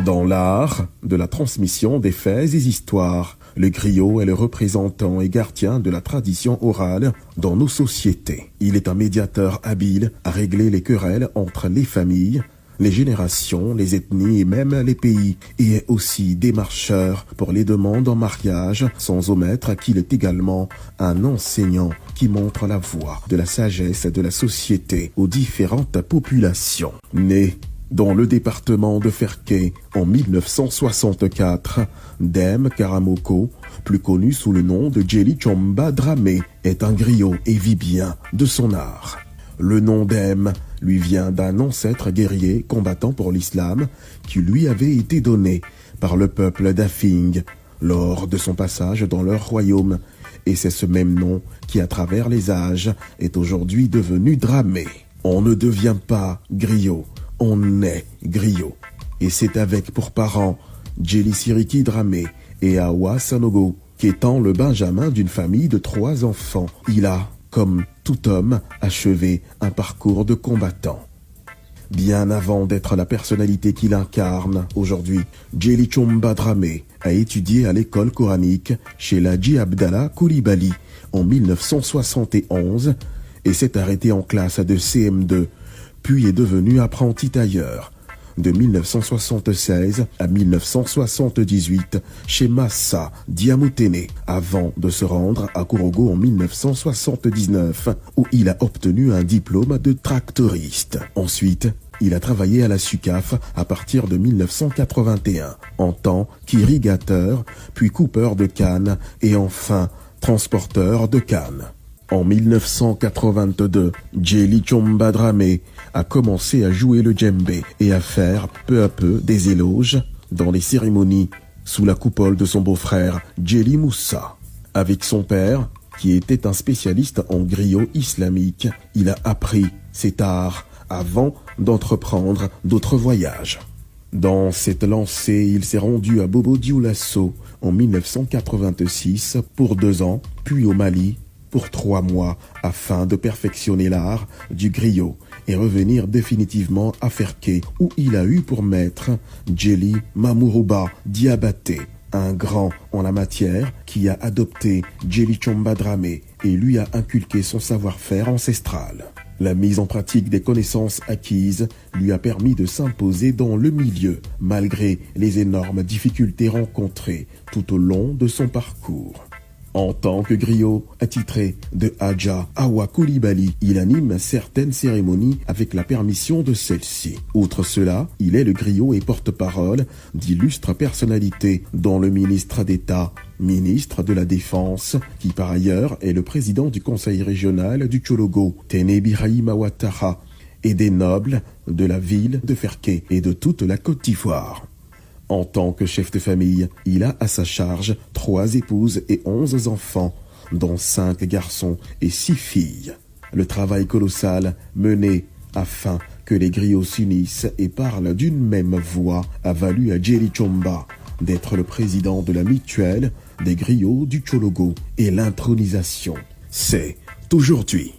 Dans l'art de la transmission des faits et histoires, le griot est le représentant et gardien de la tradition orale dans nos sociétés. Il est un médiateur habile à régler les querelles entre les familles, les générations, les ethnies et même les pays, et est aussi démarcheur pour les demandes en mariage, sans omettre qu'il est également un enseignant qui montre la voie de la sagesse de la société aux différentes populations. Né dans le département de Ferké en 1964, Dème Karamoko, plus connu sous le nom de Djeli Chomba Dramé, est un griot et vit bien de son art. Le nom Dème lui vient d'un ancêtre guerrier combattant pour l'islam qui lui avait été donné par le peuple d'Afing lors de son passage dans leur royaume, et c'est ce même nom qui, à travers les âges, est aujourd'hui devenu Dramé. On ne devient pas griot, on est griot. Et c'est avec pour parents Djeli Siriki Dramé et Awa Sanogo, qu'étant le benjamin d'une famille de 3 enfants, il a, comme tout homme, achevé un parcours de combattant. Bien avant d'être la personnalité qu'il incarne aujourd'hui, Djeli Chomba Dramé a étudié à l'école coranique chez l'Hadji Abdallah Coulibaly en 1971 et s'est arrêté en classe de CM2, puis est devenu apprenti tailleur de 1976 à 1978 chez Massa Diamotene, avant de se rendre à Korogo en 1979 où il a obtenu un diplôme de tractoriste. Ensuite, il a travaillé à la SUCAF à partir de 1981 en tant qu'irrigateur, puis coupeur de canne et enfin transporteur de canne. En 1982, Djeli Chomba Dramé a commencé à jouer le djembé et à faire peu à peu des éloges dans les cérémonies sous la coupole de son beau-frère Djeli Moussa. Avec son père, qui était un spécialiste en griot islamique, il a appris cet art avant d'entreprendre d'autres voyages. Dans cette lancée, il s'est rendu à Bobo Dioulasso en 1986 pour 2 ans, puis au Mali pour 3 mois afin de perfectionner l'art du griot et revenir définitivement à Ferké où il a eu pour maître Djeli Mamourouba Diabaté, un grand en la matière qui a adopté Djeli Chomba Dramé et lui a inculqué son savoir-faire ancestral. La mise en pratique des connaissances acquises lui a permis de s'imposer dans le milieu malgré les énormes difficultés rencontrées tout au long de son parcours. En tant que griot attitré de Hadja Awa Coulibaly, il anime certaines cérémonies avec la permission de celle-ci. Outre cela, il est le griot et porte-parole d'illustres personnalités, dont le ministre d'État, ministre de la Défense, qui par ailleurs est le président du conseil régional du Tchologo, Téné Birahima Ouattara, et des nobles de la ville de Ferké et de toute la Côte d'Ivoire. En tant que chef de famille, il a à sa charge 3 épouses et 11 enfants, dont 5 garçons et 6 filles. Le travail colossal mené afin que les griots s'unissent et parlent d'une même voix a valu à Djeli Chomba d'être le président de la mutuelle des griots du Tchologo, et l'intronisation, c'est aujourd'hui.